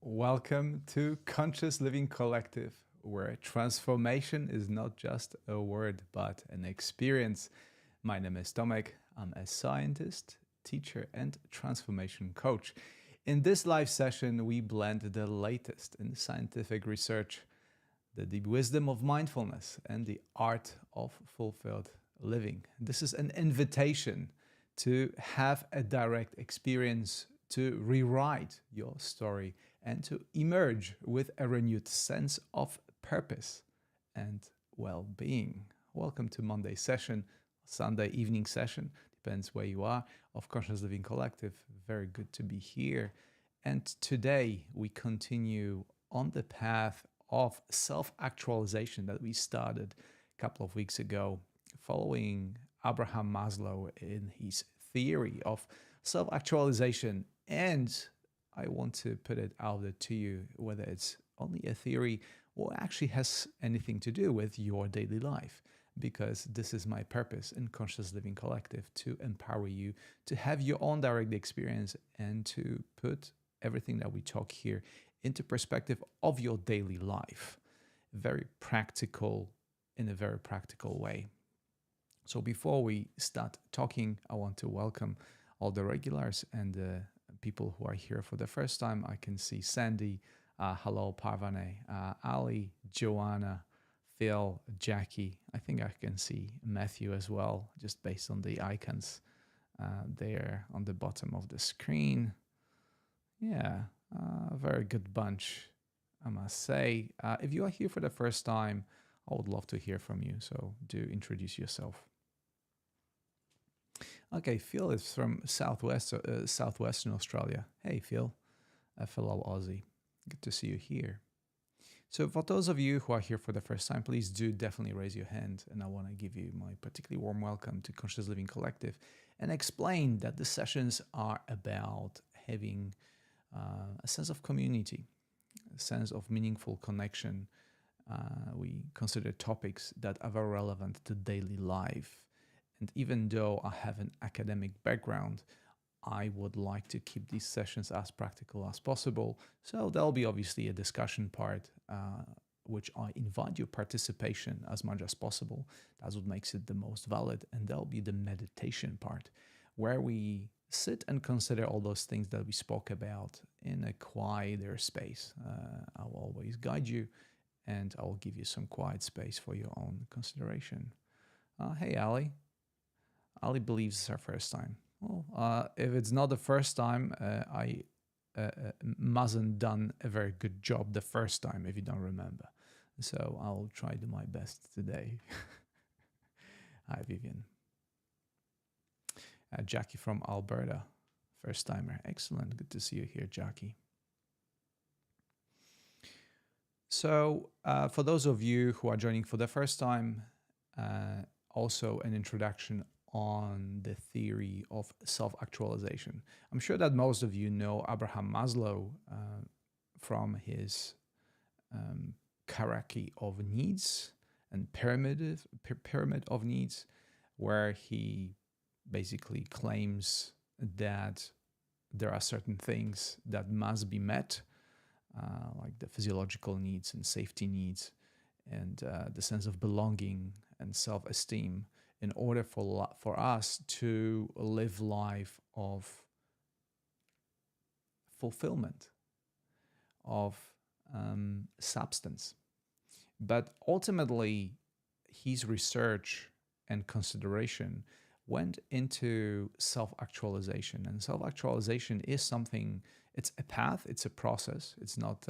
Welcome to Conscious Living Collective, where transformation is not just a word but an experience. My name is Tomek. I'm a scientist, teacher, and transformation coach. In this live session, we blend the latest in scientific research, the deep wisdom of mindfulness, and the art of fulfilled living. This is an invitation to have a direct experience, to rewrite your story, and to emerge with a renewed sense of purpose and well-being. Welcome to Monday session, Sunday evening session, depends where you are, of Conscious Living Collective. Very good to be here. And today we continue on the path of self-actualization that we started a couple of weeks ago, following Abraham Maslow in his theory of self-actualization. And I want to put it out there to you, whether it's only a theory or actually has anything to do with your daily life, because this is my purpose in Conscious Living Collective, to empower you to have your own direct experience and to put everything that we talk here into perspective of your daily life. Very practical, in a very practical way. So before we start talking, I want to welcome all the regulars and the people who are here for the first time. I can see Sandy, hello Parvane, Ali, Joanna, Phil, Jackie. I think I can see Matthew as well, just based on the icons there on the bottom of the screen. Yeah, very good bunch, I must say. If you are here for the first time, I would love to hear from you, so do introduce yourself. Okay, Phil is from Southwestern Australia. Hey, Phil, a fellow Aussie. Good to see you here. So for those of you who are here for the first time, please do definitely raise your hand, and I want to give you my particularly warm welcome to Conscious Living Collective and explain that the sessions are about having a sense of community, a sense of meaningful connection. We consider topics that are very relevant to daily life. And even though I have an academic background, I would like to keep these sessions as practical as possible. So there'll be obviously a discussion part, which I invite your participation as much as possible. That's what makes it the most valid. And there'll be the meditation part, where we sit and consider all those things that we spoke about in a quieter space. I will always guide you, and I will give you some quiet space for your own consideration. Hey, Ali. Ali believes it's her first time. Well, if it's not the first time, I mustn't done a very good job the first time, if you don't remember. So I'll try to do my best today. Hi, Vivian. Jackie from Alberta, first timer. Excellent. Good to see you here, Jackie. So for those of you who are joining for the first time, also an introduction on the theory of self-actualization. I'm sure that most of you know Abraham Maslow from his hierarchy of needs and pyramid of needs, where he basically claims that there are certain things that must be met, like the physiological needs and safety needs, and the sense of belonging and self-esteem, in order for us to live life of fulfillment, of substance. But ultimately, his research and consideration went into self-actualization. And self-actualization is something, it's a path, it's a process. It's not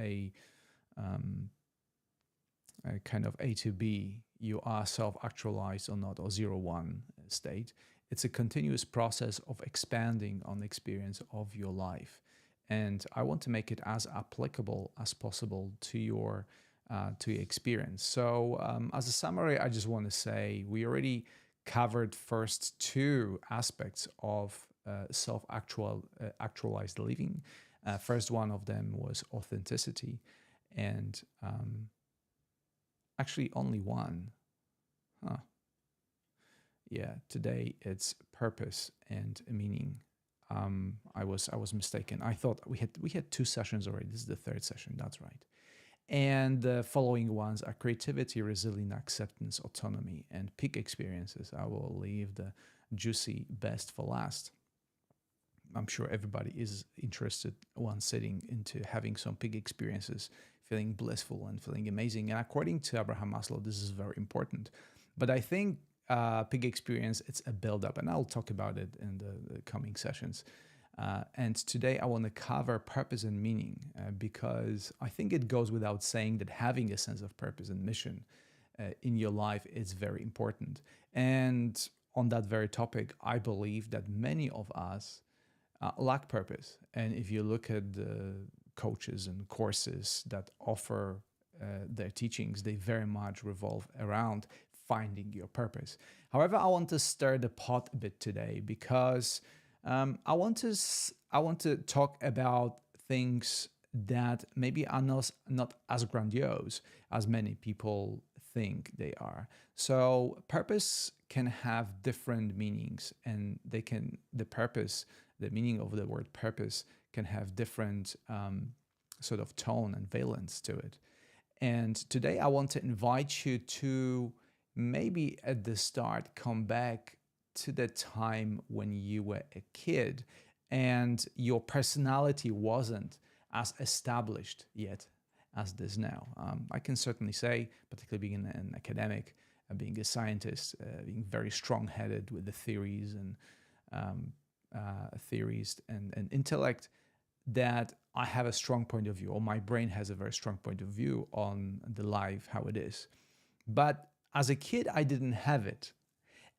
a kind of A to B, you are self-actualized or not, or 0-1 state. It's a continuous process of expanding on the experience of your life. And I want to make it as applicable as possible to your experience. So as a summary, I just want to say we already covered first two aspects of self-actualized living. First one of them was authenticity, and actually only one. Yeah, today it's purpose and meaning. I was mistaken. I thought we had 2 sessions already. This is the third session. That's right. And the following ones are creativity, resilience, acceptance, autonomy, and peak experiences. I will leave the juicy best for last. I'm sure everybody is interested once sitting into having some peak experiences, feeling blissful and feeling amazing. And according to Abraham Maslow, this is very important. But I think peak experience, it's a build-up, and I'll talk about it in the coming sessions. And today I want to cover purpose and meaning because I think it goes without saying that having a sense of purpose and mission in your life is very important. And on that very topic, I believe that many of us lack purpose. And if you look at the coaches and courses that offer their teachings, they very much revolve around finding your purpose. However, I want to stir the pot a bit today because I want to talk about things that maybe are not as grandiose as many people think they are. So purpose can have different meanings, and the meaning of the word purpose can have different sort of tone and valence to it. And today I want to invite you to maybe at the start come back to the time when you were a kid and your personality wasn't as established yet as it is now. I can certainly say, particularly being an academic, being a scientist, being very strong-headed with the theories and intellect, that I have a strong point of view, or my brain has a very strong point of view on the life, how it is. But as a kid, I didn't have it.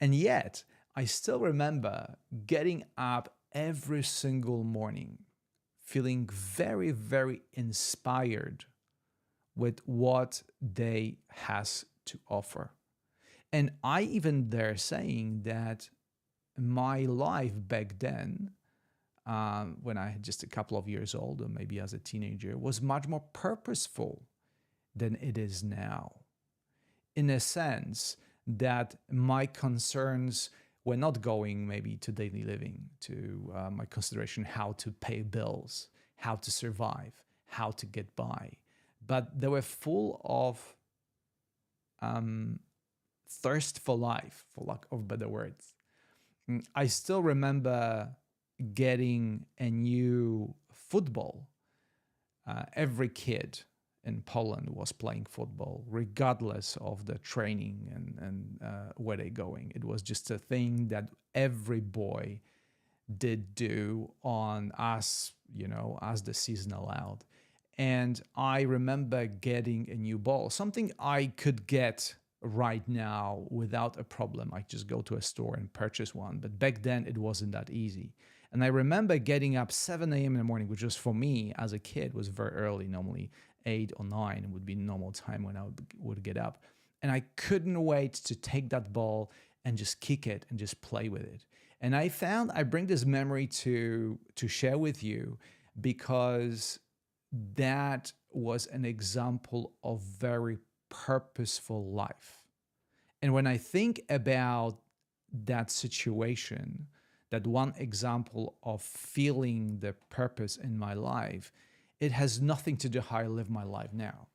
And yet, I still remember getting up every single morning, feeling very, very inspired with what day has to offer. And I even dare saying that my life back then, when I had just a couple of years old, or maybe as a teenager, was much more purposeful than it is now. In a sense that my concerns were not going maybe to daily living, to my consideration how to pay bills, how to survive, how to get by, but they were full of thirst for life, for lack of better words. I still remember getting a new football. Every kid in Poland was playing football, regardless of the training and where they're going. It was just a thing that every boy did do on us, as the season allowed. And I remember getting a new ball, something I could get right now without a problem. I just go to a store and purchase one. But back then it wasn't that easy. And I remember getting up 7 a.m. in the morning, which was for me as a kid was very early. Normally 8 or 9 would be normal time when I would get up. And I couldn't wait to take that ball and just kick it and just play with it. And I bring this memory to share with you because that was an example of very purposeful life. And when I think about that situation, that one example of feeling the purpose in my life, it has nothing to do how I live my life now.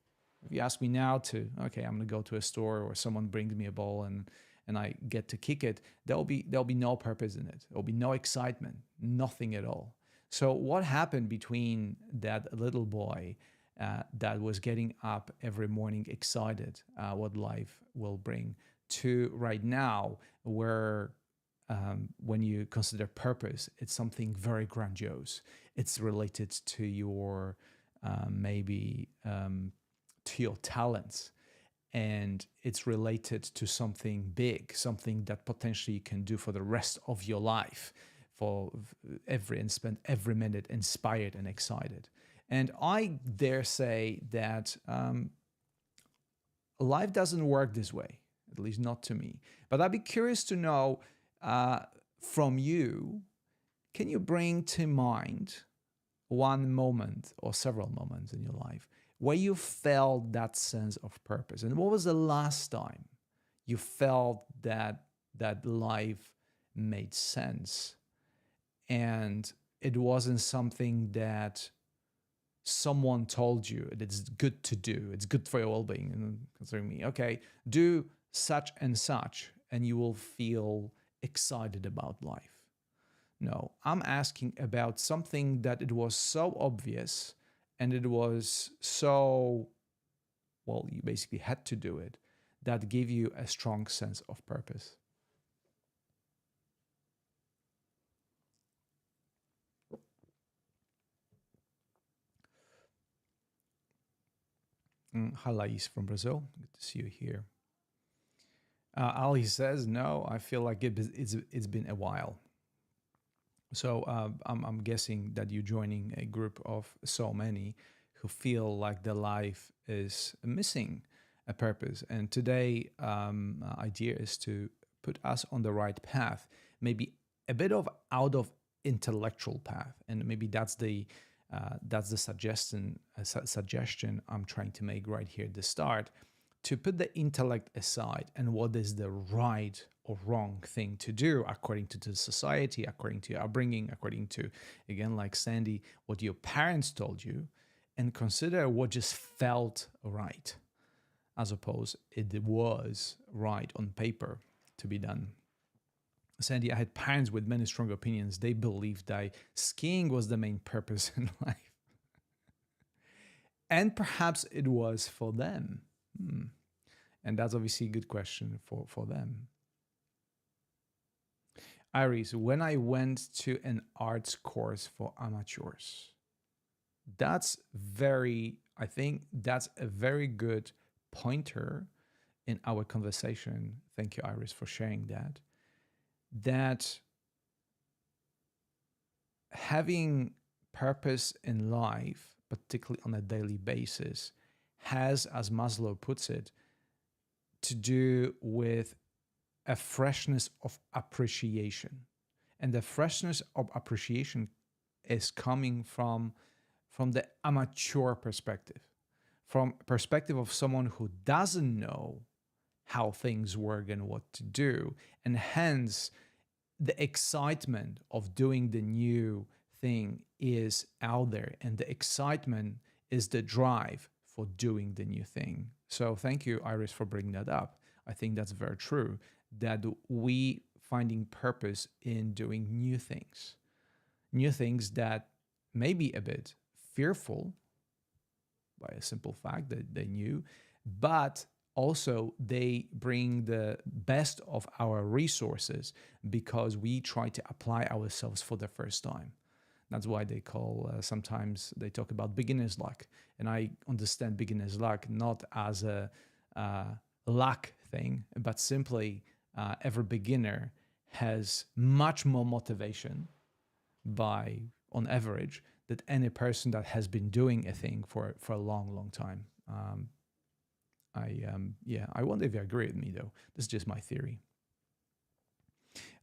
If you ask me now I'm going to go to a store or someone brings me a ball and I get to kick it, there'll be no purpose in it. There'll be no excitement, nothing at all. So what happened between that little boy that was getting up every morning excited what life will bring to right now where when you consider purpose, it's something very grandiose. It's related to your to your talents, and it's related to something big, something that potentially you can do for the rest of your life, and spend every minute inspired and excited. And I dare say that life doesn't work this way, at least not to me. But I'd be curious to know from you, can you bring to mind one moment or several moments in your life where you felt that sense of purpose? And what was the last time you felt that life made sense and it wasn't something that someone told you that it's good to do, it's good for your well-being, and considering me, okay, do such and such and you will feel excited about life. No, I'm asking about something that it was so obvious and it was so, well, you basically had to do it, that gave you a strong sense of purpose. Hi, Lais from Brazil. Good to see you here. Ali says, no, I feel like it's been a while. So I'm guessing that you're joining a group of so many who feel like their life is missing a purpose. And today, idea is to put us on the right path, maybe a bit of out of intellectual path, and maybe that's the suggestion I'm trying to make right here at the start, to put the intellect aside and what is the right or wrong thing to do according to the society, according to your upbringing, according to, again, like Sandy, what your parents told you, and consider what just felt right, as opposed it was right on paper to be done. Sandy, I had parents with many strong opinions. They believed that skiing was the main purpose in life. And perhaps it was for them. And that's obviously a good question for them. Iris, when I went to an arts course for amateurs, I think that's a very good pointer in our conversation. Thank you, Iris, for sharing that. That having purpose in life, particularly on a daily basis, has, as Maslow puts it, to do with a freshness of appreciation. And the freshness of appreciation is coming from the amateur perspective, from perspective of someone who doesn't know how things work and what to do. And hence, the excitement of doing the new thing is out there, and the excitement is the drive for doing the new thing. So thank you, Iris, for bringing that up. I think that's very true, that we finding purpose in doing new things that may be a bit fearful by a simple fact that they knew, but also they bring the best of our resources because we try to apply ourselves for the first time. That's why they call, sometimes they talk about beginner's luck. And I understand beginner's luck not as a luck thing, but simply every beginner has much more motivation on average, than any person that has been doing a thing for a long, long time. I wonder if you agree with me, though. This is just my theory.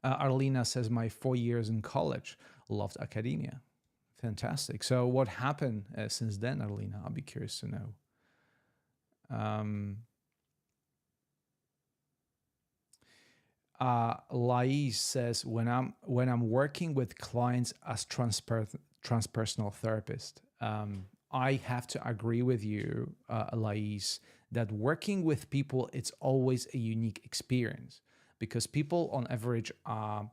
Arlena says, my 4 years in college, loved academia. Fantastic. So what happened since then, Arlena? I'll be curious to know. Lais says, when I'm working with clients as transpersonal therapist, I have to agree with you, Lais, that working with people, it's always a unique experience because people on average are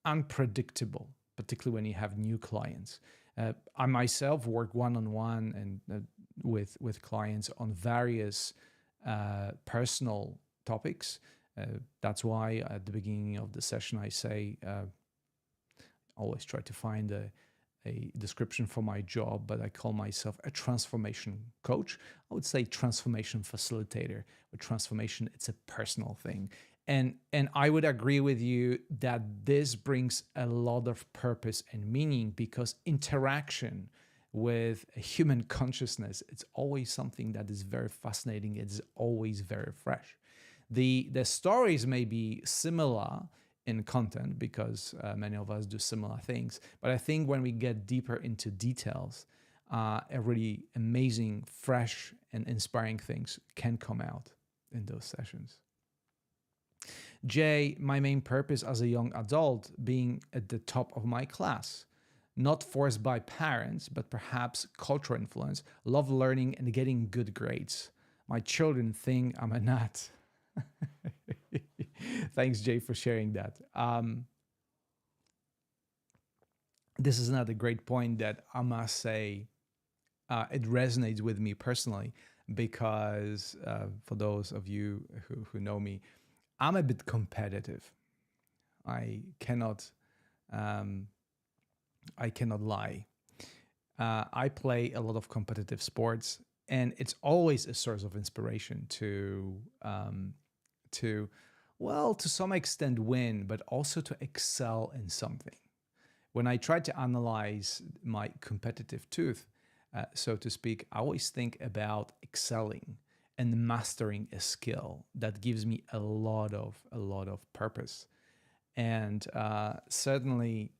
unpredictable, particularly when you have new clients. I myself work one-on-one and with clients on various personal topics. That's why at the beginning of the session I say, always try to find a description for my job, but I call myself a transformation coach. I would say transformation facilitator. With transformation, it's a personal thing. And I would agree with you that this brings a lot of purpose and meaning because interaction with human consciousness, it's always something that is very fascinating. It's always very fresh. The stories may be similar in content because many of us do similar things. But I think when we get deeper into details, a really amazing, fresh, and inspiring things can come out in those sessions. Jay, my main purpose as a young adult, being at the top of my class. Not forced by parents, but perhaps cultural influence. Love learning and getting good grades. My children think I'm a nut. Thanks, Jay, for sharing that. This is another great point that I must say it resonates with me personally because for those of you who know me, I'm a bit competitive. I cannot um, I cannot lie. I play a lot of competitive sports, and it's always a source of inspiration to well, to some extent win, but also to excel in something. When I try to analyze my competitive tooth, so to speak, I always think about excelling and mastering a skill that gives me a lot of purpose. And certainly,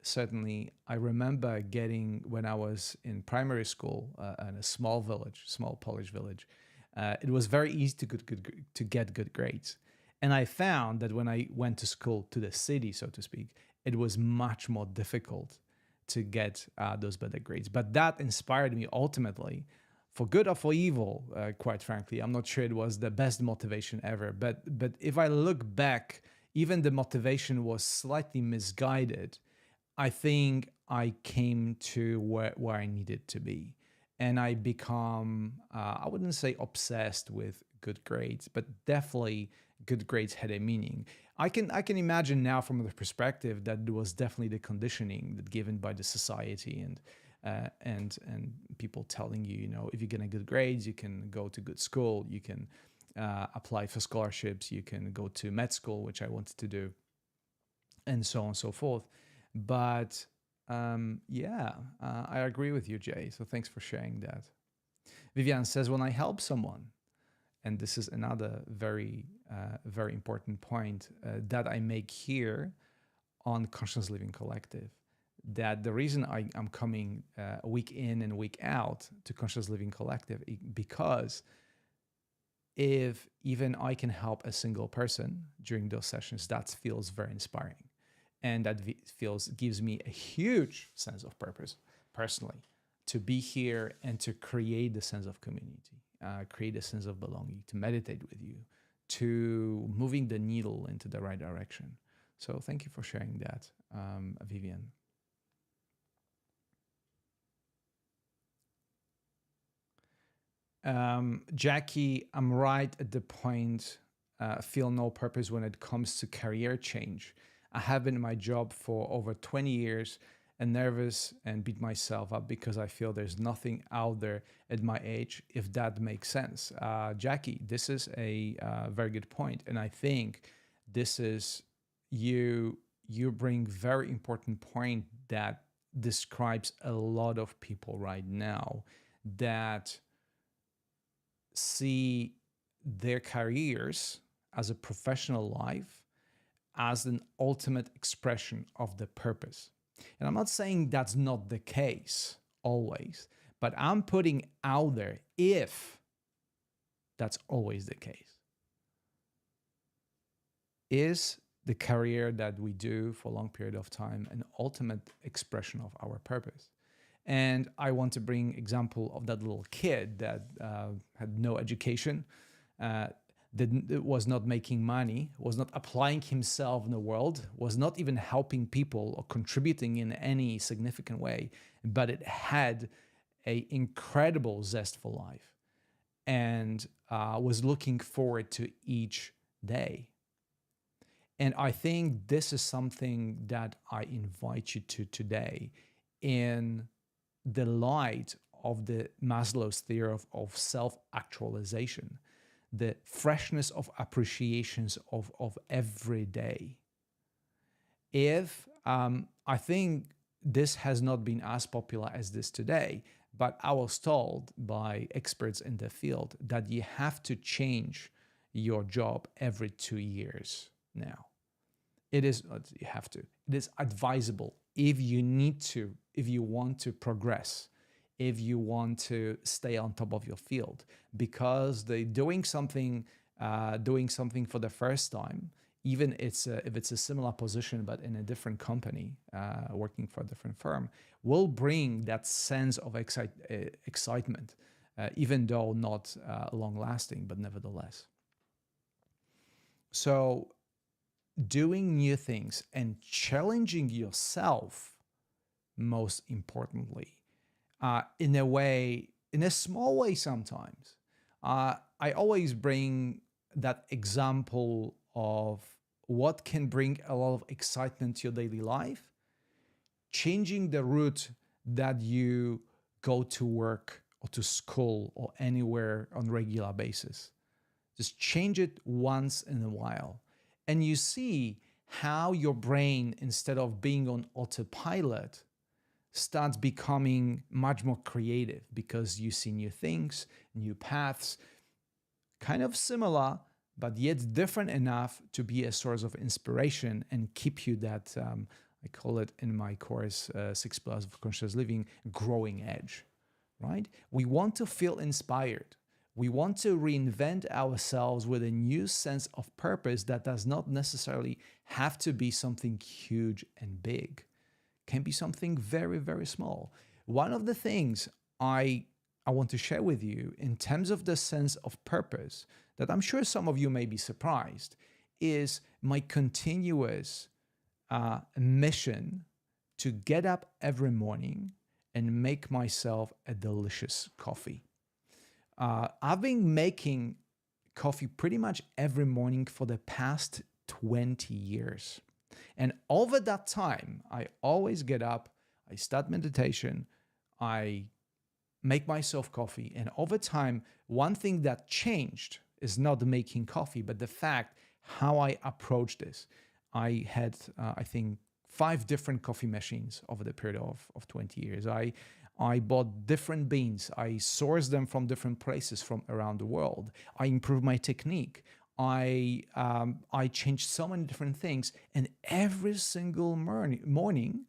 I remember getting when I was in primary school in a small village, small Polish village. It was very easy to get good grades, and I found that when I went to school to the city, so to speak, it was much more difficult to get those better grades. But that inspired me ultimately, for good or for evil. Quite frankly, I'm not sure it was the best motivation ever. But if I look back, even the motivation was slightly misguided. I think I came to where I needed to be. And I become, I wouldn't say obsessed with good grades, but definitely good grades had a meaning. I can imagine now from the perspective that it was definitely the conditioning that given by the society and people telling you, if you get a good grades, you can go to good school, you can apply for scholarships, you can go to med school, which I wanted to do, and so on and so forth. But yeah, I agree with you, Jay. So thanks for sharing that. Vivian says, when I help someone, and this is another very important point that I make here on Conscious Living Collective, that the reason I'm coming week in and week out to Conscious Living Collective because if even I can help a single person during those sessions, that feels very inspiring. And that gives me a huge sense of purpose personally to be here and to create the sense of community, create a sense of belonging, to meditate with you, to moving the needle into the right direction. So thank you for sharing that, Vivian. Jackie, I'm right at the point, feel no purpose when it comes to career change. I have been in my job for over 20 years and nervous and beat myself up because I feel there's nothing out there at my age, if that makes sense. Jackie, this is a very good point. And I think this is you bring very important point that describes a lot of people right now that see their careers as a professional life as an ultimate expression of the purpose. And I'm not saying that's not the case always, but I'm putting out there if that's always the case. Is the career that we do for a long period of time an ultimate expression of our purpose? And I want to bring example of that little kid that had no education, was not making money, was not applying himself in the world, was not even helping people or contributing in any significant way, but it had an incredible zest for life and was looking forward to each day. And I think this is something that I invite you to today in the light of the Maslow's theory of self-actualization, the freshness of appreciations of every day. If I think this has not been as popular as this today, but I was told by experts in the field that you have to change your job every 2 years now. It is, you have to, it is advisable if you need to, if you want to progress, if you want to stay on top of your field, because doing something for the first time even if it's a similar position but in a different company, working for a different firm, will bring that sense of excitement, even though not long lasting, but nevertheless. So doing new things and challenging yourself, most importantly, in a small way sometimes. I always bring that example of what can bring a lot of excitement to your daily life. Changing the route that you go to work or to school or anywhere on a regular basis. Just change it once in a while. And you see how your brain, instead of being on autopilot, starts becoming much more creative because you see new things, new paths, kind of similar, but yet different enough to be a source of inspiration and keep you that, I call it in my course, 6 Pillars of Conscious Living, growing edge, right? We want to feel inspired. We want to reinvent ourselves with a new sense of purpose that does not necessarily have to be something huge and big. It can be something very, very small. One of the things I want to share with you in terms of the sense of purpose that I'm sure some of you may be surprised is my continuous mission to get up every morning and make myself a delicious coffee. I've been making coffee pretty much every morning for the past 20 years. And over that time, I always get up, I start meditation, I make myself coffee. And over time, one thing that changed is not making coffee, but the fact how I approach this. I had, I think, 5 different coffee machines over the period of 20 years. I bought different beans. I sourced them from different places from around the world. I improved my technique. I changed so many different things. And every single morning,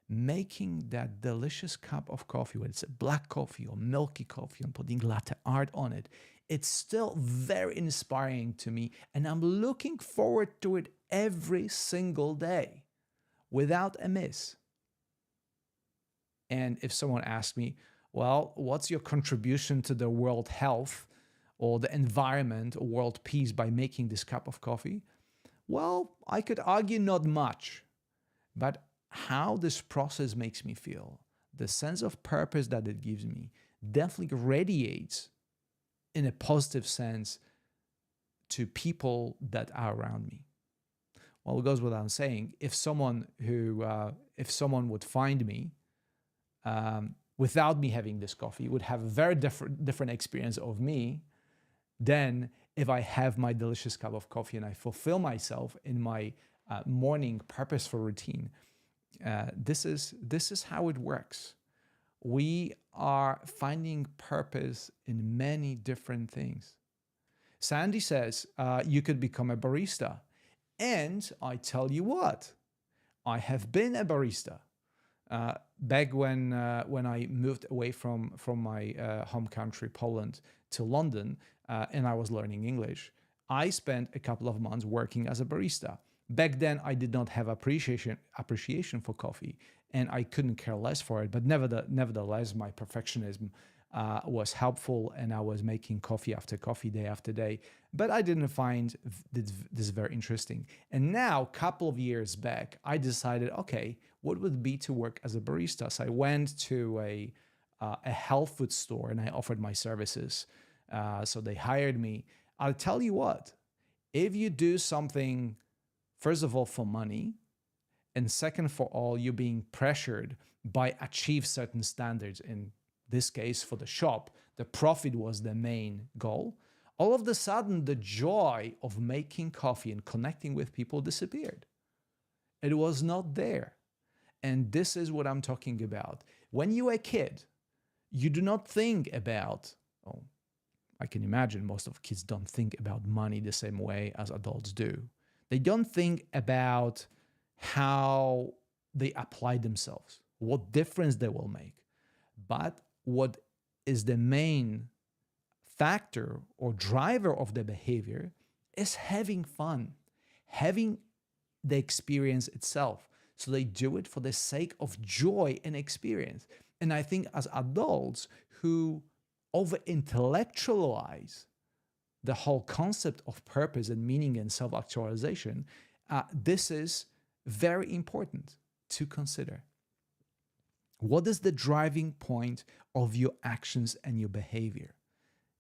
making that delicious cup of coffee, whether it's a black coffee or milky coffee, and putting latte art on it, it's still very inspiring to me. And I'm looking forward to it every single day without a miss. And if someone asks me, well, what's your contribution to the world health or the environment or world peace by making this cup of coffee? Well, I could argue not much, but how this process makes me feel, the sense of purpose that it gives me, definitely radiates in a positive sense to people that are around me. Well, it goes without saying, if someone would find me without me having this coffee, would have a very different experience of me than if I have my delicious cup of coffee and I fulfill myself in my morning purposeful routine. This is how it works. We are finding purpose in many different things. Sandy says you could become a barista. And I tell you what, I have been a barista. Back when I moved away from my home country, Poland, to London, and I was learning English, I spent a couple of months working as a barista. Back then, I did not have appreciation for coffee, and I couldn't care less for it. But nevertheless, my perfectionism was helpful, and I was making coffee after coffee, day after day. But I didn't find this very interesting. And now, a couple of years back, I decided, okay, what would it be to work as a barista? So I went to a health food store, and I offered my services. So they hired me. I'll tell you what, if you do something, first of all, for money, and second for all, you're being pressured by achieve certain standards. In this case, for the shop, the profit was the main goal. All of a sudden, the joy of making coffee and connecting with people disappeared. It was not there. And this is what I'm talking about. When you're a kid, you do not think about, oh, I can imagine most of kids don't think about money the same way as adults do. They don't think about how they apply themselves, what difference they will make. But what is the main factor or driver of the behavior is having fun, having the experience itself. So they do it for the sake of joy and experience. And I think as adults who over intellectualize the whole concept of purpose and meaning and self actualization, this is very important to consider. What is the driving point of your actions and your behavior?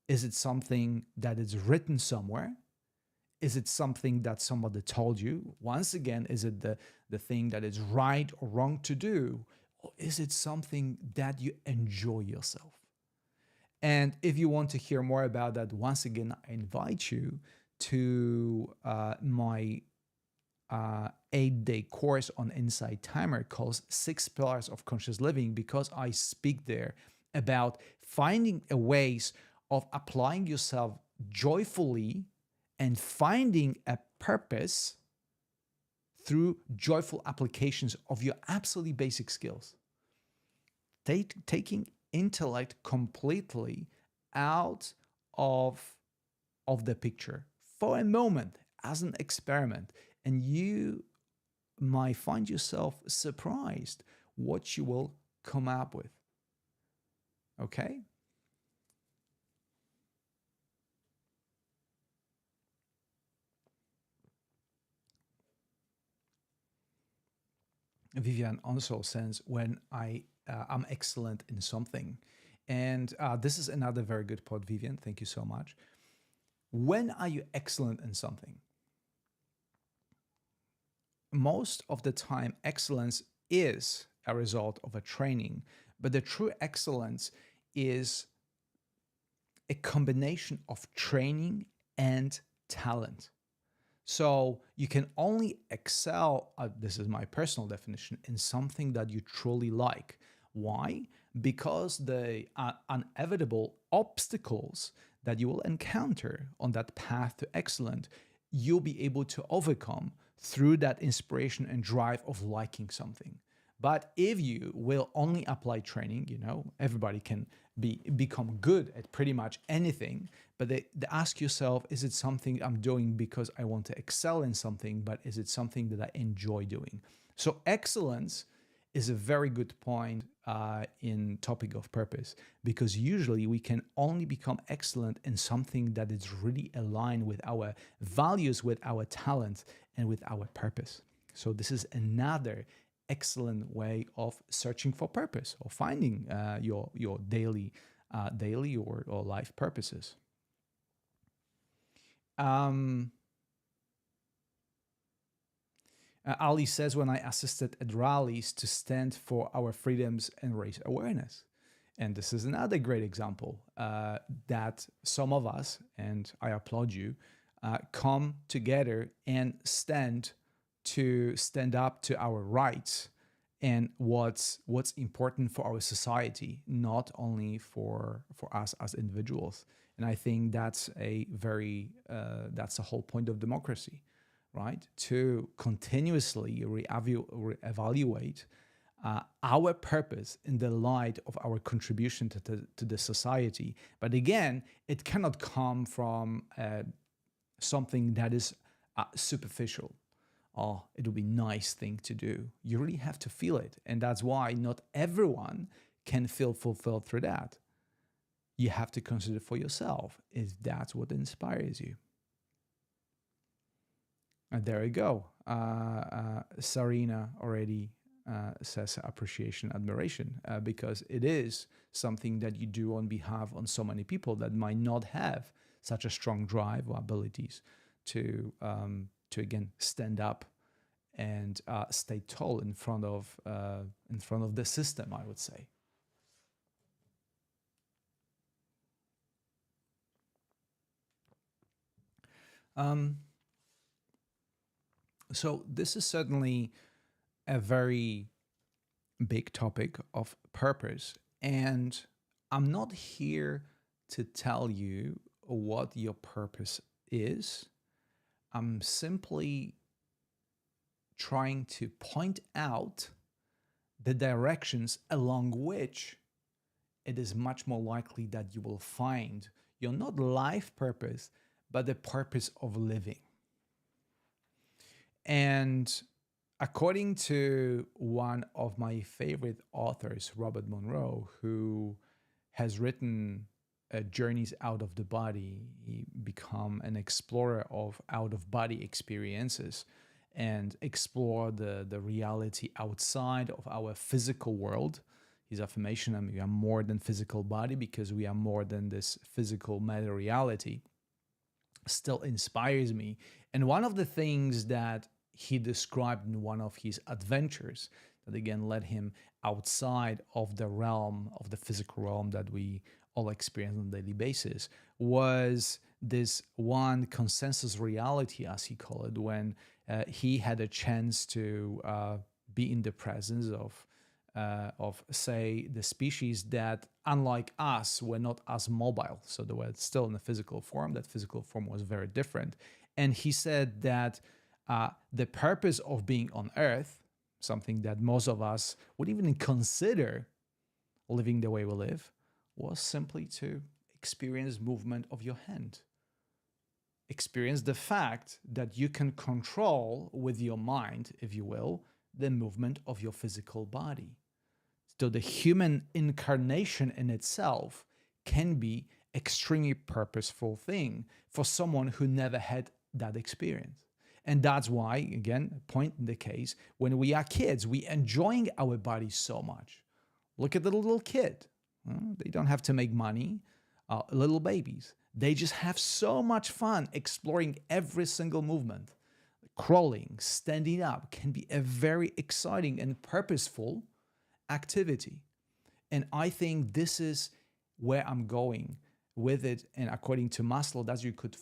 Is it something that is written somewhere? Is it something that somebody told you? Once again, is it the thing that is right or wrong to do? Or is it something that you enjoy yourself? And if you want to hear more about that, once again, I invite you to my 8-day course on Insight Timer called 6 Pillars of Conscious Living, because I speak there about finding a ways of applying yourself joyfully and finding a purpose through joyful applications of your absolutely basic skills. Taking intellect completely out of the picture for a moment as an experiment, and you might find yourself surprised what you will come up with. Okay? Vivian also says, when I'm excellent in something. And this is another very good point, Vivian. Thank you so much. When are you excellent in something? Most of the time, excellence is a result of a training, but the true excellence is a combination of training and talent. So you can only excel, this is my personal definition, in something that you truly like. Why? Because the inevitable obstacles that you will encounter on that path to excellence, you'll be able to overcome through that inspiration and drive of liking something. But if you will only apply training, everybody can become good at pretty much anything. But they ask yourself, is it something I'm doing because I want to excel in something, but is it something that I enjoy doing? So excellence is a very good point in topic of purpose, because usually we can only become excellent in something that is really aligned with our values, with our talents, and with our purpose. So this is another excellent way of searching for purpose or finding your daily or life purposes. Ali says, when I assisted at rallies to stand for our freedoms and raise awareness. And this is another great example that some of us, and I applaud you, come together and stand up to our rights and what's important for our society, not only for us as individuals. And I think that's that's the whole point of democracy, right? To continuously reevaluate our purpose in the light of our contribution to the society. But again, it cannot come from something that is superficial. Oh, it would be a nice thing to do. You really have to feel it. And that's why not everyone can feel fulfilled through that. You have to consider for yourself if that's what inspires you. And there you go. Sarina already says appreciation, admiration, because it is something that you do on behalf on so many people that might not have such a strong drive or abilities to again stand up and stay tall in front of the system, I would say. So this is certainly a very big topic of purpose, and I'm not here to tell you what your purpose is. I'm simply trying to point out the directions along which it is much more likely that you will find your not life purpose, but the purpose of living. And according to one of my favorite authors, Robert Monroe, who has written Journeys Out of the Body, he become an explorer of out of body experiences and explore the reality outside of our physical world. His affirmation, I mean, we are more than physical body because we are more than this physical matter reality, still inspires me. And one of the things that he described in one of his adventures that again led him outside of the realm of the physical realm that we all experience on a daily basis was this one consensus reality, as he called it, when he had a chance to be in the presence of say the species that, unlike us, were not as mobile, so they were still in a physical form. That physical form was very different, and he said that the purpose of being on Earth, something that most of us would even consider living the way we live, was simply to experience movement of your hand. Experience the fact that you can control with your mind, if you will, the movement of your physical body. So the human incarnation in itself can be extremely purposeful thing for someone who never had that experience. And that's why, again, point in the case, when we are kids, we enjoying our bodies so much. Look at the little kid. They don't have to make money. Little babies. They just have so much fun exploring every single movement. Crawling, standing up can be a very exciting and purposeful activity. And I think this is where I'm going with it. And according to Maslow, that you could,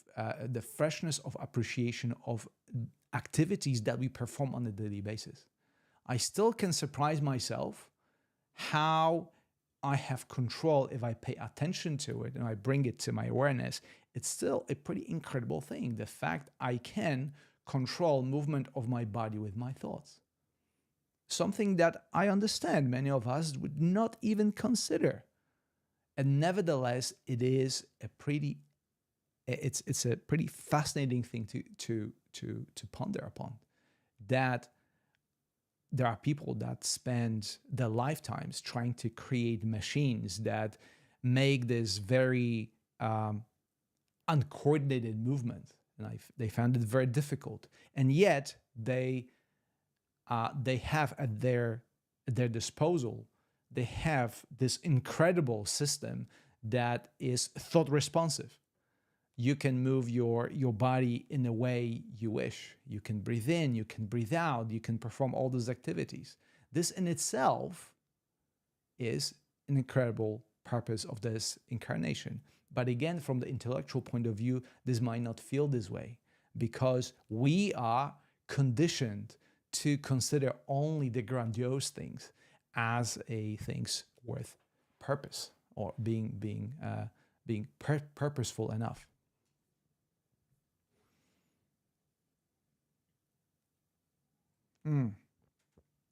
the freshness of appreciation of activities that we perform on a daily basis. I still can surprise myself how I have control if I pay attention to it and I bring it to my awareness. It's still a pretty incredible thing. The fact I can control movement of my body with my thoughts. Something that I understand many of us would not even consider. And nevertheless, it's a pretty fascinating thing to ponder upon. That there are people that spend their lifetimes trying to create machines that make this very uncoordinated movement, and they found it very difficult. And yet they have at their disposal, they have this incredible system that is thought responsive. You can move your body in a way you wish. You can breathe in, you can breathe out, you can perform all those activities. This in itself is an incredible purpose of this incarnation. But again, from the intellectual point of view, this might not feel this way because we are conditioned to consider only the grandiose things as a things worth purpose or being purposeful enough.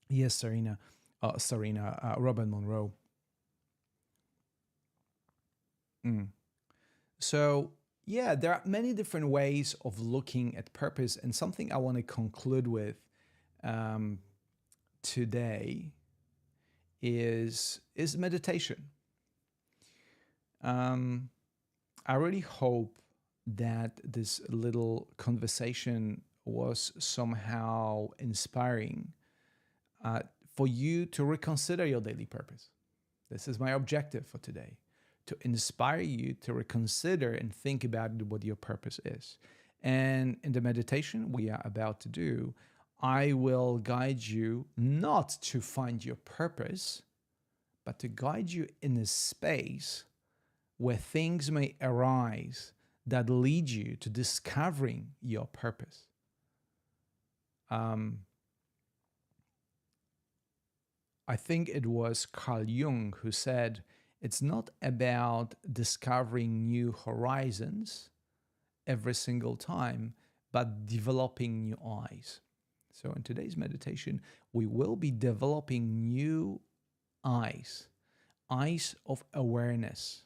Yes, Serena, Robert Monroe. So yeah, there are many different ways of looking at purpose, and something I want to conclude with today is meditation. I really hope that this little conversation was somehow inspiring for you to reconsider your daily purpose. This is my objective for today, to inspire you to reconsider and think about what your purpose is. And in the meditation we are about to do, I will guide you not to find your purpose, but to guide you in a space where things may arise that lead you to discovering your purpose. I think it was Carl Jung who said, it's not about discovering new horizons every single time, but developing new eyes. So in today's meditation, we will be developing new eyes of awareness.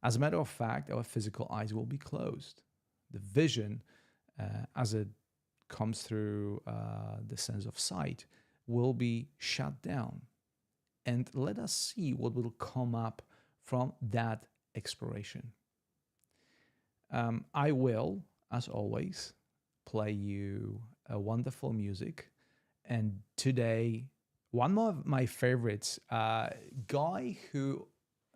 As a matter of fact, our physical eyes will be closed. The vision as a comes through the sense of sight will be shut down. And let us see what will come up from that exploration. I will, as always, play you a wonderful music. And today, one of my favorites, guy who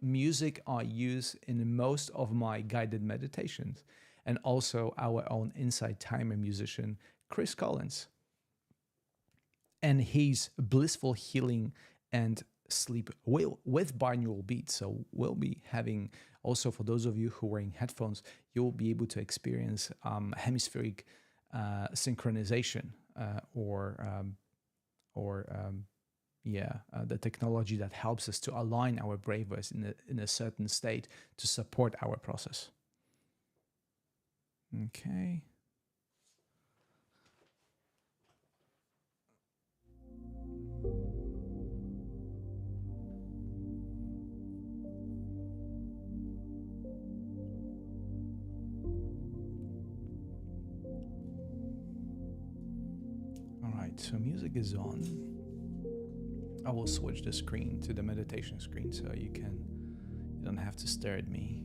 music I use in most of my guided meditations, and also our own inside timer musician, Chris Collins. And his blissful healing and sleep with binaural beats. So we'll be having also, for those of you who are wearing headphones, you'll be able to experience hemispheric synchronization the technology that helps us to align our brainwaves in a certain state to support our process. Okay. All right, so music is on. I will switch the screen to the meditation screen so you don't have to stare at me.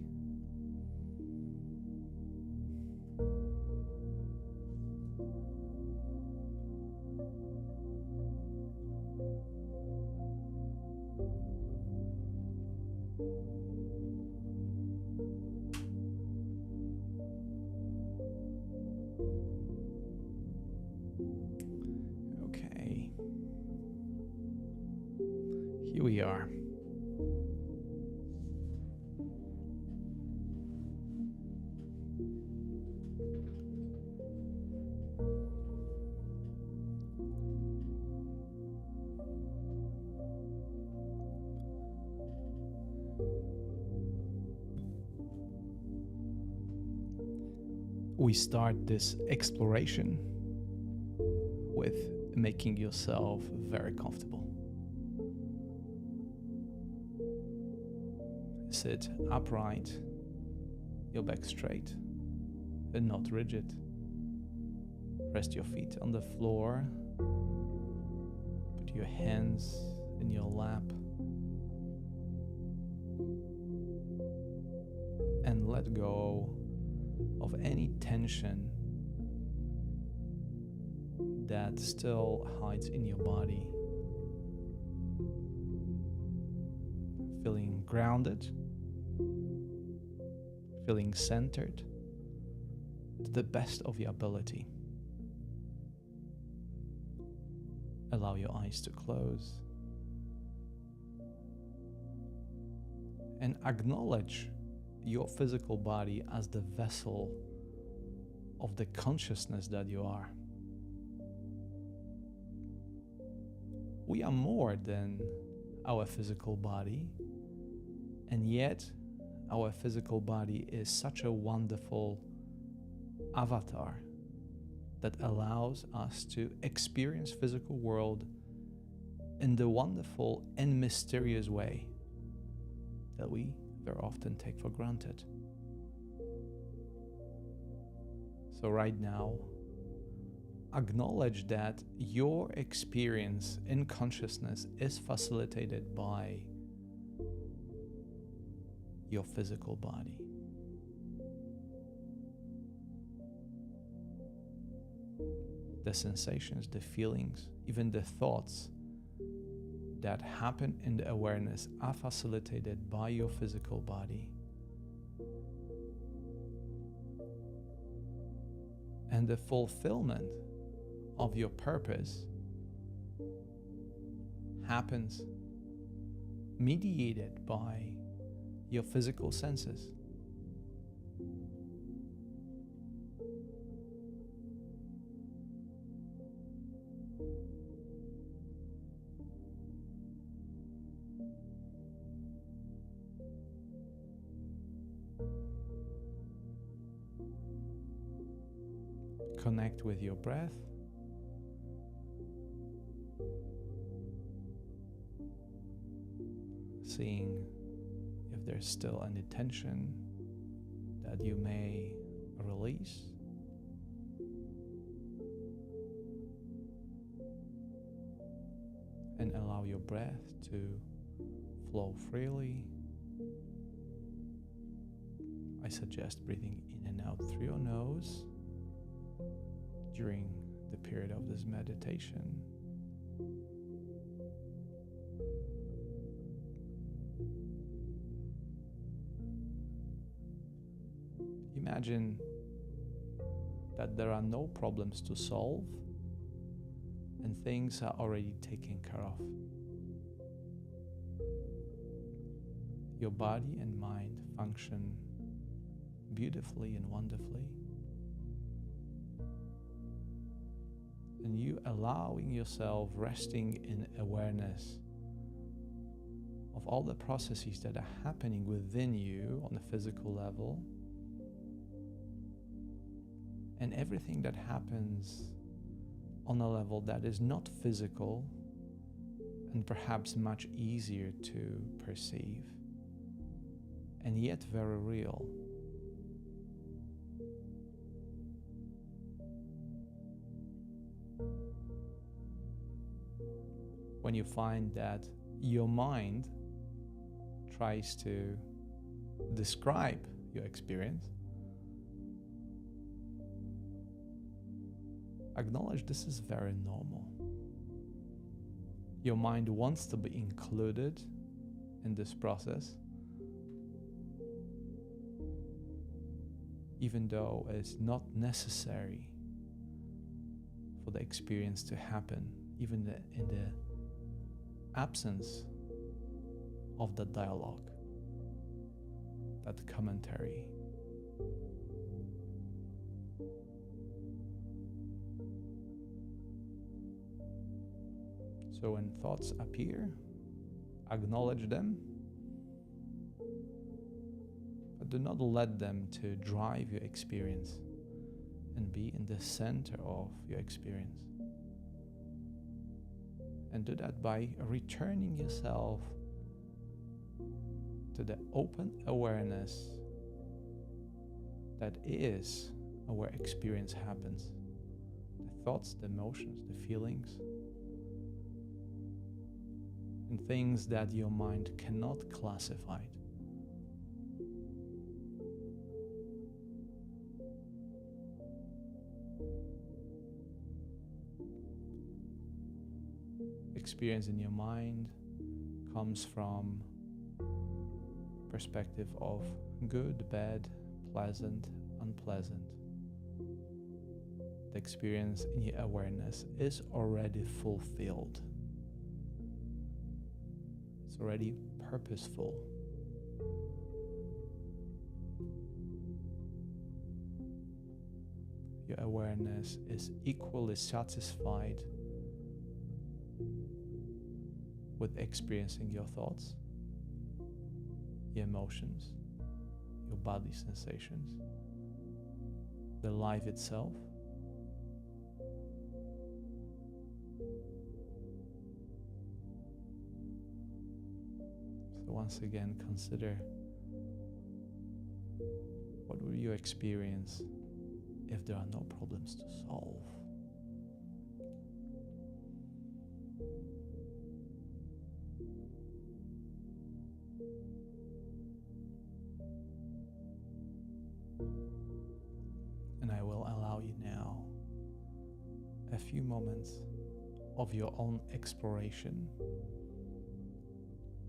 Okay. Here we are. We start this exploration with making yourself very comfortable. Sit upright, your back straight and not rigid. Rest your feet on the floor. Put your hands in your lap. And let go of any tension that still hides in your body. Feeling grounded, feeling centered to the best of your ability. Allow your eyes to close and acknowledge your physical body as the vessel of the consciousness that you are. We are more than our physical body, and yet our physical body is such a wonderful avatar that allows us to experience physical world in the wonderful and mysterious way that we very often take for granted. So right now, acknowledge that your experience in consciousness is facilitated by your physical body. The sensations, the feelings, even the thoughts that happen in the awareness are facilitated by your physical body. And the fulfillment of your purpose happens mediated by your physical senses. Connect with your breath. Seeing if there's still any tension that you may release. allow your breath to flow freely, I suggest breathing in and out through your nose during the period of this meditation. Imagine that there are no problems to solve and things are already taken care of. Your body and mind function beautifully and wonderfully. And you allowing yourself resting in awareness of all the processes that are happening within you on a physical level, and everything that happens on a level that is not physical and perhaps much easier to perceive, and yet very real. When you find that your mind tries to describe your experience, acknowledge this is very normal. Your mind wants to be included in this process, even though it's not necessary for the experience to happen, even in the absence of the dialogue, that commentary. So when thoughts appear, acknowledge them, but do not let them to drive your experience and be in the center of your experience. And do that by returning yourself to the open awareness that is where experience happens. The thoughts, the emotions, the feelings, and things that your mind cannot classify. Experience in your mind comes from perspective of good, bad, pleasant, unpleasant. The experience in your awareness is already fulfilled. It's already purposeful. Your awareness is equally satisfied with experiencing your thoughts, your emotions, your body sensations, the life itself. So once again, consider what will you experience if there are no problems to solve. And I will allow you now a few moments of your own exploration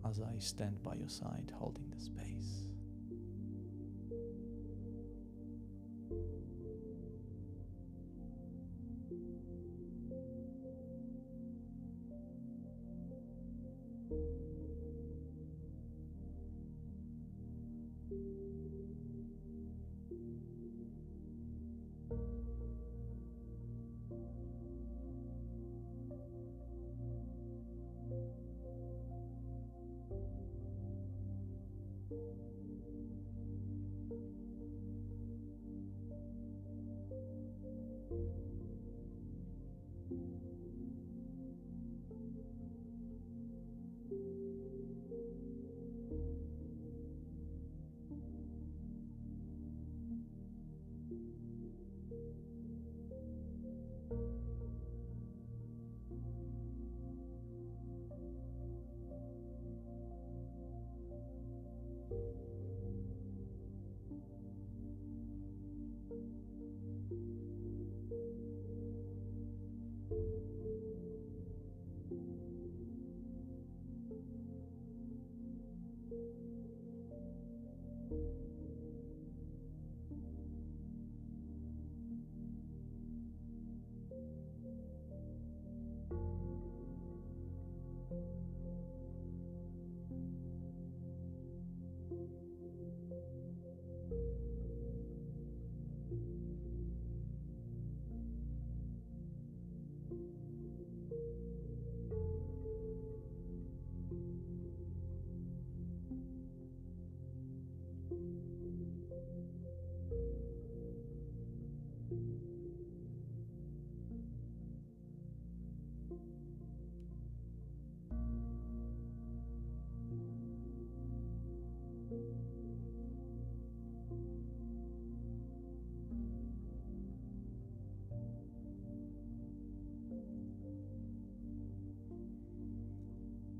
as I stand by your side holding the space.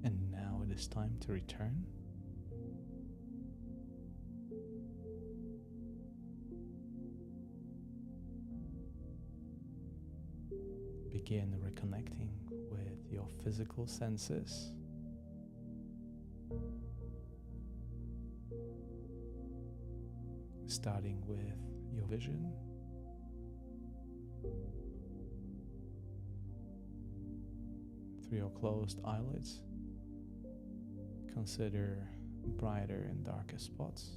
And now it is time to return. Begin reconnecting with your physical senses. Starting with your vision. Through your closed eyelids, consider brighter and darker spots.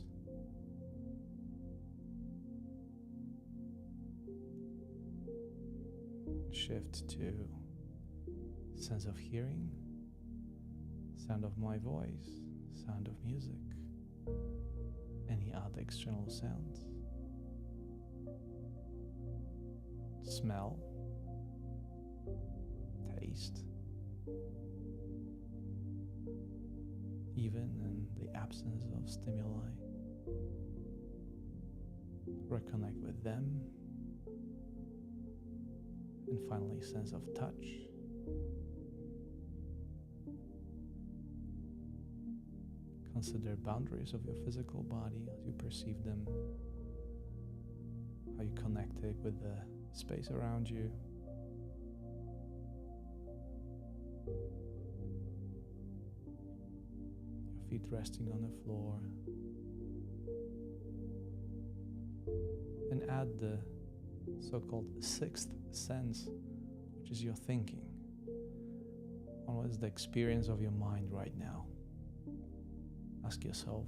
Shift to sense of hearing, sound of my voice, sound of music, any other external sounds. Smell, taste, even in the absence of stimuli. Reconnect with them. And finally, sense of touch. Consider boundaries of your physical body as you perceive them, how you connect it with the space around you. Your feet resting on the floor. And add the so-called sixth sense, which is your thinking. What is the experience of your mind right now? Ask yourself,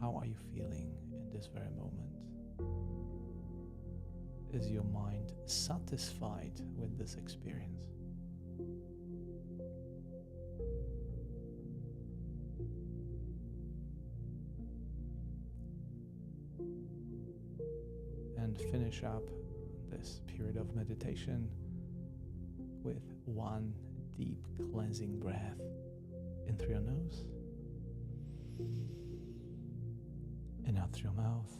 how are you feeling in this very moment? Is your mind satisfied with this experience? And finish up this period of meditation with one deep cleansing breath in through your nose and out through your mouth.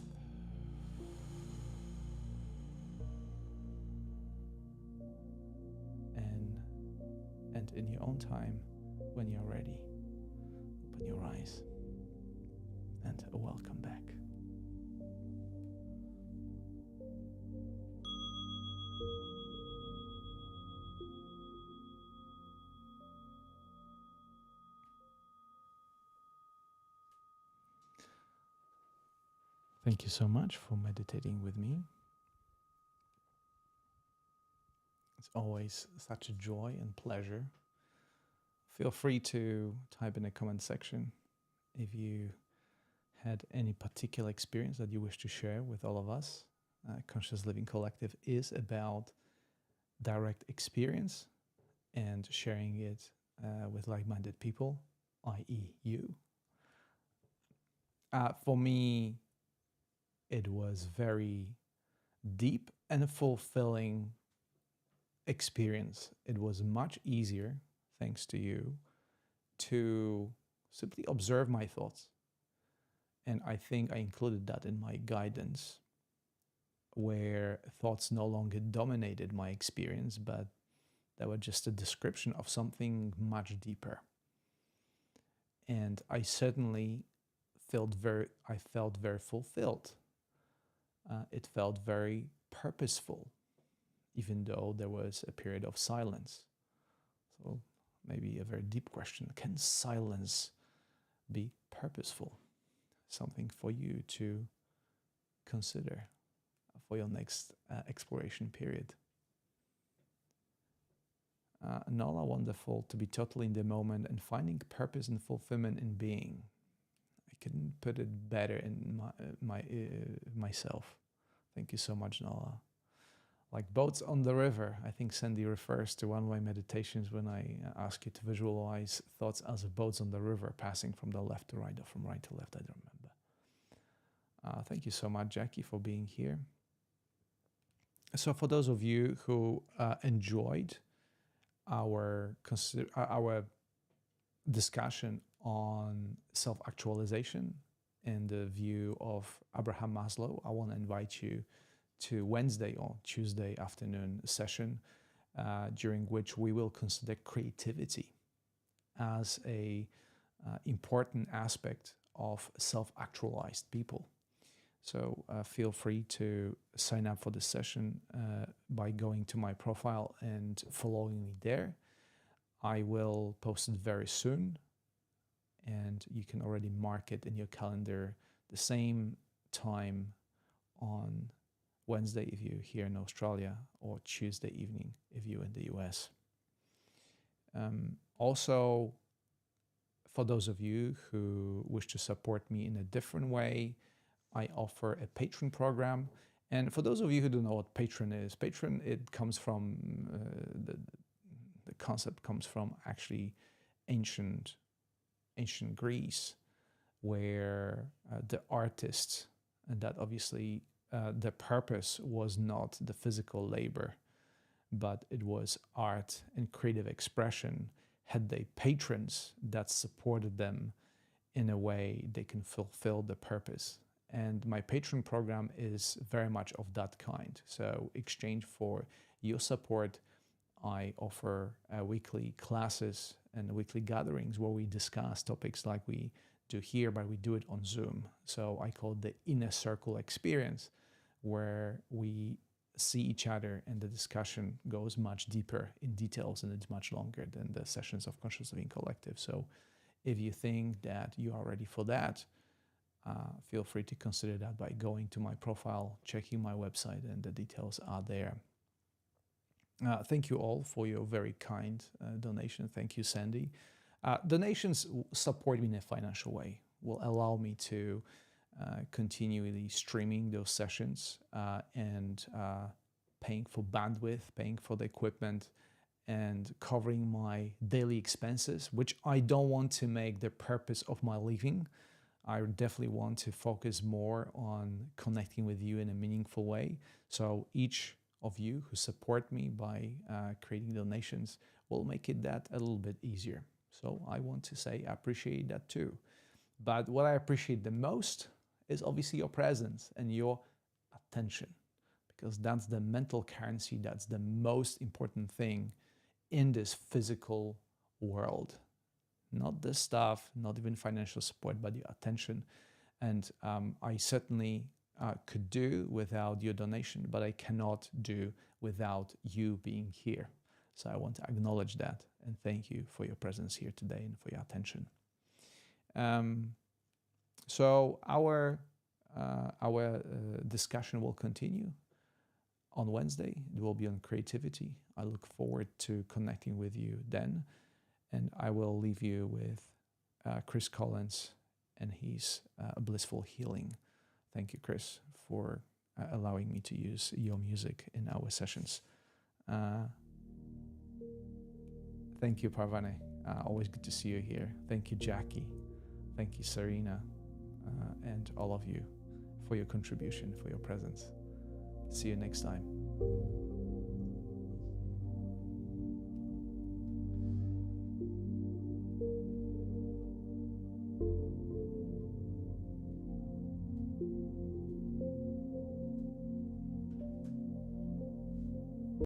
And in your own time, when you're ready, open your eyes and welcome back. Thank you so much for meditating with me. It's always such a joy and pleasure. Feel free to type in the comment section if you had any particular experience that you wish to share with all of us. Conscious Living Collective is about direct experience and sharing it with like-minded people, i.e. you. For me, it was very deep and fulfilling experience. It was much easier, thanks to you, to simply observe my thoughts. And I think I included that in my guidance, where thoughts no longer dominated my experience, but they were just a description of something much deeper. And I certainly felt very fulfilled. It felt very purposeful, even though there was a period of silence. So maybe a very deep question: can silence be purposeful? Something for you to consider for your next exploration period. Nola, wonderful to be totally in the moment and finding purpose and fulfillment in being. I couldn't put it better in myself. Thank you so much, Nala. Like boats on the river, I think Sandy refers to one of my meditations when I ask you to visualize thoughts as boats on the river, passing from the left to right or from right to left. I don't remember. Thank you so much, Jackie, for being here. So for those of you who enjoyed our discussion on self-actualization in the view of Abraham Maslow, I want to invite you to Wednesday or Tuesday afternoon session during which we will consider creativity as a important aspect of self-actualized people. So feel free to sign up for the session by going to my profile and following me there. I will post it very soon, and you can already mark it in your calendar the same time on Wednesday if you're here in Australia, or Tuesday evening if you're in the US. Also, for those of you who wish to support me in a different way, I offer a Patreon program. And for those of you who don't know what Patreon is, Patreon, it comes from, the concept comes from actually ancient Greece, where the artists, and that obviously the purpose was not the physical labor, but it was art and creative expression, had they patrons that supported them in a way they can fulfill the purpose. And my Patreon program is very much of that kind. So exchange for your support, I offer weekly classes and weekly gatherings where we discuss topics like we do here, but we do it on Zoom. So I call it the inner circle experience, where we see each other and the discussion goes much deeper in details, and it's much longer than the sessions of Conscious Living Collective. So if you think that you are ready for that, feel free to consider that by going to my profile, checking my website, and the details are there. Thank you all for your very kind donation. Thank you, Sandy. Donations support me in a financial way, will allow me to continually streaming those sessions and paying for bandwidth, paying for the equipment, and covering my daily expenses, which I don't want to make the purpose of my living. I definitely want to focus more on connecting with you in a meaningful way. So each of you who support me by creating donations will make it that a little bit easier. So I want to say I appreciate that too. But what I appreciate the most is obviously your presence and your attention, because that's the mental currency, that's the most important thing in this physical world. Not the stuff, not even financial support, but your attention. And I certainly could do without your donation, but I cannot do without you being here. So I want to acknowledge that and thank you for your presence here today and for your attention. So our discussion will continue on Wednesday. It will be on creativity. I look forward to connecting with you then. And I will leave you with Chris Collins and his Blissful Healing. Thank you, Chris, for allowing me to use your music in our sessions. Thank you, Parvane. Always good to see you here. Thank you, Jackie. Thank you, Serena, and all of you for your contribution, for your presence. See you next time.